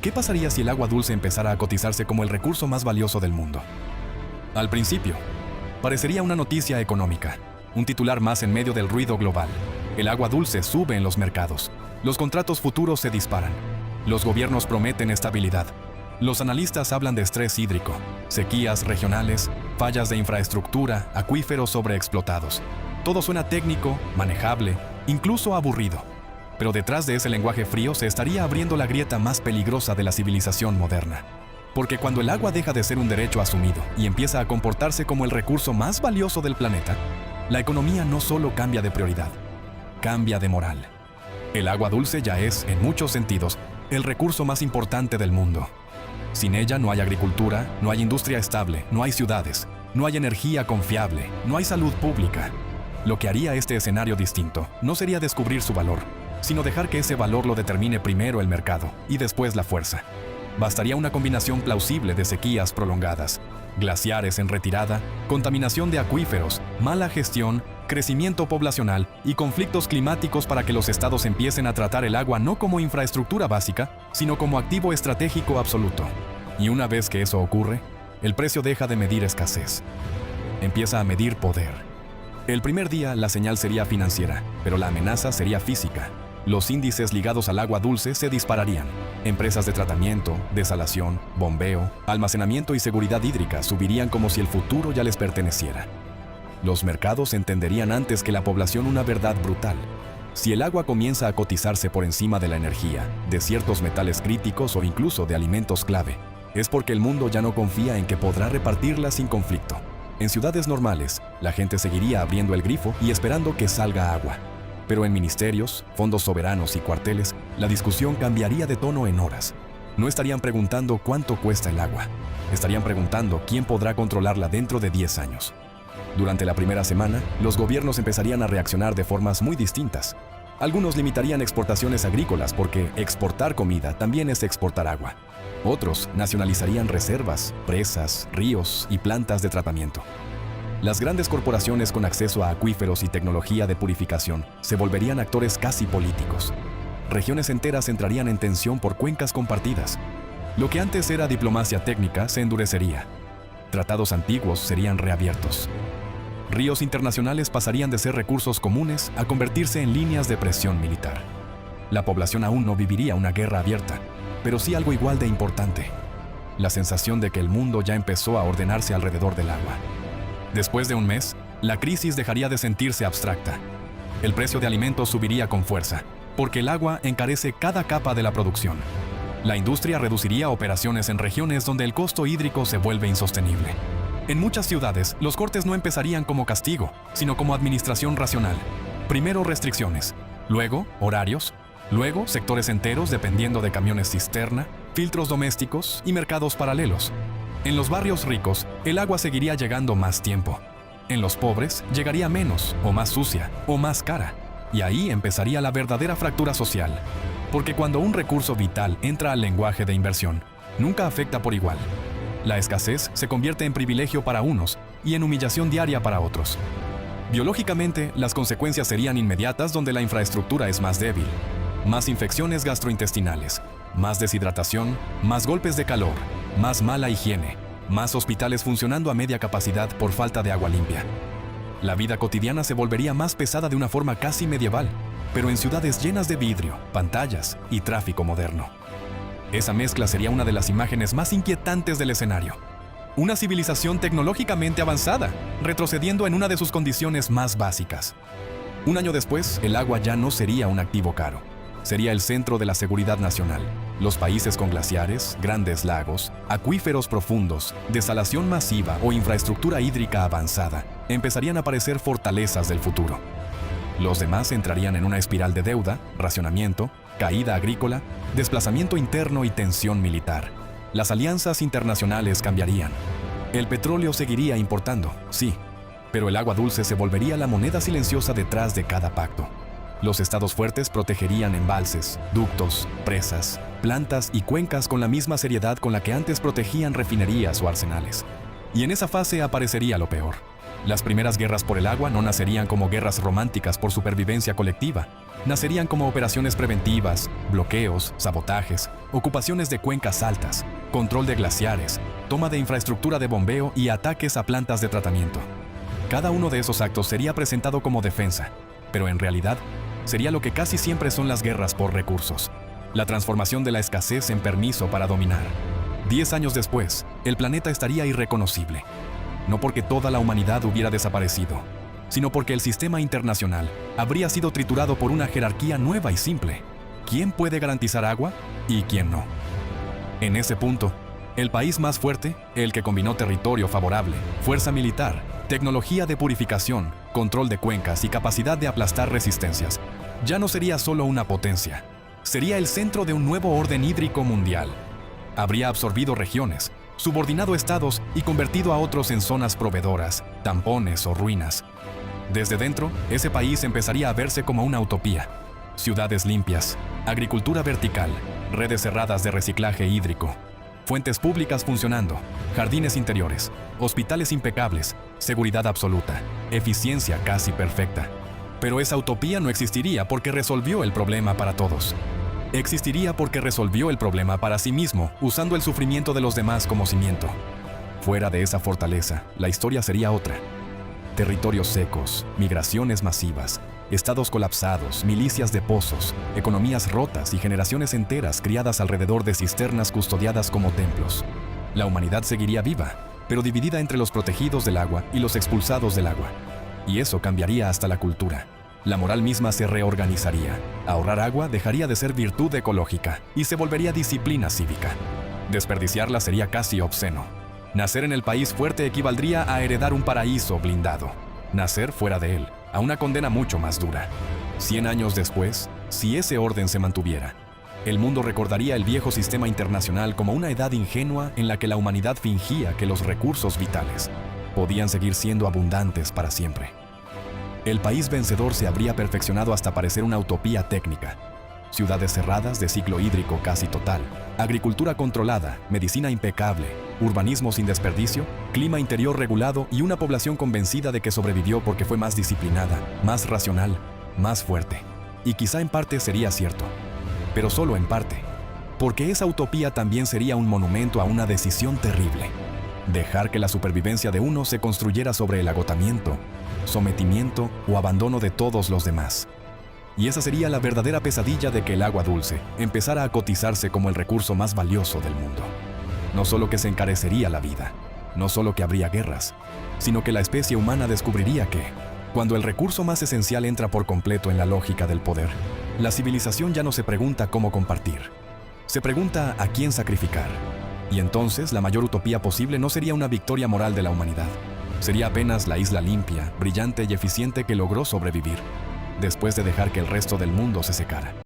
¿Qué pasaría si el agua dulce empezara a cotizarse como el recurso más valioso del mundo? Al principio, parecería una noticia económica, un titular más en medio del ruido global. El agua dulce sube en los mercados, los contratos futuros se disparan, los gobiernos prometen estabilidad, los analistas hablan de estrés hídrico, sequías regionales, fallas de infraestructura, acuíferos sobreexplotados. Todo suena técnico, manejable, incluso aburrido. Pero detrás de ese lenguaje frío se estaría abriendo la grieta más peligrosa de la civilización moderna. Porque cuando el agua deja de ser un derecho asumido y empieza a comportarse como el recurso más valioso del planeta, la economía no solo cambia de prioridad, cambia de moral. El agua dulce ya es, en muchos sentidos, el recurso más importante del mundo. Sin ella no hay agricultura, no hay industria estable, no hay ciudades, no hay energía confiable, no hay salud pública. Lo que haría este escenario distinto no sería descubrir su valor, sino dejar que ese valor lo determine primero el mercado y después la fuerza. Bastaría una combinación plausible de sequías prolongadas, glaciares en retirada, contaminación de acuíferos, mala gestión, crecimiento poblacional y conflictos climáticos para que los estados empiecen a tratar el agua no como infraestructura básica, sino como activo estratégico absoluto. Y una vez que eso ocurre, el precio deja de medir escasez. Empieza a medir poder. El primer día la señal sería financiera, pero la amenaza sería física. Los índices ligados al agua dulce se dispararían. Empresas de tratamiento, desalación, bombeo, almacenamiento y seguridad hídrica subirían como si el futuro ya les perteneciera. Los mercados entenderían antes que la población una verdad brutal. Si el agua comienza a cotizarse por encima de la energía, de ciertos metales críticos o incluso de alimentos clave, es porque el mundo ya no confía en que podrá repartirla sin conflicto. En ciudades normales, la gente seguiría abriendo el grifo y esperando que salga agua. Pero en ministerios, fondos soberanos y cuarteles, la discusión cambiaría de tono en horas. No estarían preguntando cuánto cuesta el agua. Estarían preguntando quién podrá controlarla dentro de 10 años. Durante la primera semana, los gobiernos empezarían a reaccionar de formas muy distintas. Algunos limitarían exportaciones agrícolas porque exportar comida también es exportar agua. Otros nacionalizarían reservas, presas, ríos y plantas de tratamiento. Las grandes corporaciones con acceso a acuíferos y tecnología de purificación se volverían actores casi políticos. Regiones enteras entrarían en tensión por cuencas compartidas. Lo que antes era diplomacia técnica se endurecería. Tratados antiguos serían reabiertos. Ríos internacionales pasarían de ser recursos comunes a convertirse en líneas de presión militar. La población aún no viviría una guerra abierta, pero sí algo igual de importante: la sensación de que el mundo ya empezó a ordenarse alrededor del agua. Después de un mes, la crisis dejaría de sentirse abstracta. El precio de alimentos subiría con fuerza, porque el agua encarece cada capa de la producción. La industria reduciría operaciones en regiones donde el costo hídrico se vuelve insostenible. En muchas ciudades, los cortes no empezarían como castigo, sino como administración racional. Primero restricciones, luego horarios, luego sectores enteros dependiendo de camiones cisterna, filtros domésticos y mercados paralelos. En los barrios ricos, el agua seguiría llegando más tiempo. En los pobres, llegaría menos, o más sucia, o más cara. Y ahí empezaría la verdadera fractura social. Porque cuando un recurso vital entra al lenguaje de inversión, nunca afecta por igual. La escasez se convierte en privilegio para unos y en humillación diaria para otros. Biológicamente, las consecuencias serían inmediatas donde la infraestructura es más débil. Más infecciones gastrointestinales, más deshidratación, más golpes de calor, más mala higiene, más hospitales funcionando a media capacidad por falta de agua limpia. La vida cotidiana se volvería más pesada de una forma casi medieval, pero en ciudades llenas de vidrio, pantallas y tráfico moderno. Esa mezcla sería una de las imágenes más inquietantes del escenario. Una civilización tecnológicamente avanzada, retrocediendo en una de sus condiciones más básicas. Un año después, el agua ya no sería un activo caro. Sería el centro de la seguridad nacional. Los países con glaciares, grandes lagos, acuíferos profundos, desalación masiva o infraestructura hídrica avanzada empezarían a parecer fortalezas del futuro. Los demás entrarían en una espiral de deuda, racionamiento, caída agrícola, desplazamiento interno y tensión militar. Las alianzas internacionales cambiarían. El petróleo seguiría importando, sí, pero el agua dulce se volvería la moneda silenciosa detrás de cada pacto. Los estados fuertes protegerían embalses, ductos, presas, plantas y cuencas con la misma seriedad con la que antes protegían refinerías o arsenales. Y en esa fase aparecería lo peor. Las primeras guerras por el agua no nacerían como guerras románticas por supervivencia colectiva. Nacerían como operaciones preventivas, bloqueos, sabotajes, ocupaciones de cuencas altas, control de glaciares, toma de infraestructura de bombeo y ataques a plantas de tratamiento. Cada uno de esos actos sería presentado como defensa, pero en realidad sería lo que casi siempre son las guerras por recursos. La transformación de la escasez en permiso para dominar. 10 años después, el planeta estaría irreconocible. No porque toda la humanidad hubiera desaparecido, sino porque el sistema internacional habría sido triturado por una jerarquía nueva y simple. ¿Quién puede garantizar agua y quién no? En ese punto, el país más fuerte, el que combinó territorio favorable, fuerza militar, tecnología de purificación, control de cuencas y capacidad de aplastar resistencias, ya no sería solo una potencia, sería el centro de un nuevo orden hídrico mundial. Habría absorbido regiones, subordinado estados y convertido a otros en zonas proveedoras, tampones o ruinas. Desde dentro, ese país empezaría a verse como una utopía. Ciudades limpias, agricultura vertical, redes cerradas de reciclaje hídrico, fuentes públicas funcionando, jardines interiores, hospitales impecables, seguridad absoluta, eficiencia casi perfecta. Pero esa utopía no existiría porque resolvió el problema para todos. Existiría porque resolvió el problema para sí mismo, usando el sufrimiento de los demás como cimiento. Fuera de esa fortaleza, la historia sería otra. Territorios secos, migraciones masivas, estados colapsados, milicias de pozos, economías rotas y generaciones enteras criadas alrededor de cisternas custodiadas como templos. La humanidad seguiría viva, pero dividida entre los protegidos del agua y los expulsados del agua. Y eso cambiaría hasta la cultura. La moral misma se reorganizaría. Ahorrar agua dejaría de ser virtud ecológica y se volvería disciplina cívica. Desperdiciarla sería casi obsceno. Nacer en el país fuerte equivaldría a heredar un paraíso blindado. Nacer fuera de él, a una condena mucho más dura. 100 años después, si ese orden se mantuviera, el mundo recordaría el viejo sistema internacional como una edad ingenua en la que la humanidad fingía que los recursos vitales podían seguir siendo abundantes para siempre. El país vencedor se habría perfeccionado hasta parecer una utopía técnica. Ciudades cerradas de ciclo hídrico casi total, agricultura controlada, medicina impecable, urbanismo sin desperdicio, clima interior regulado y una población convencida de que sobrevivió porque fue más disciplinada, más racional, más fuerte. Y quizá en parte sería cierto, pero solo en parte, porque esa utopía también sería un monumento a una decisión terrible. Dejar que la supervivencia de uno se construyera sobre el agotamiento, sometimiento o abandono de todos los demás. Y esa sería la verdadera pesadilla de que el agua dulce empezara a cotizarse como el recurso más valioso del mundo. No solo que se encarecería la vida, no solo que habría guerras, sino que la especie humana descubriría que, cuando el recurso más esencial entra por completo en la lógica del poder, la civilización ya no se pregunta cómo compartir, se pregunta a quién sacrificar. Y entonces la mayor utopía posible no sería una victoria moral de la humanidad, sería apenas la isla limpia, brillante y eficiente que logró sobrevivir, después de dejar que el resto del mundo se secara.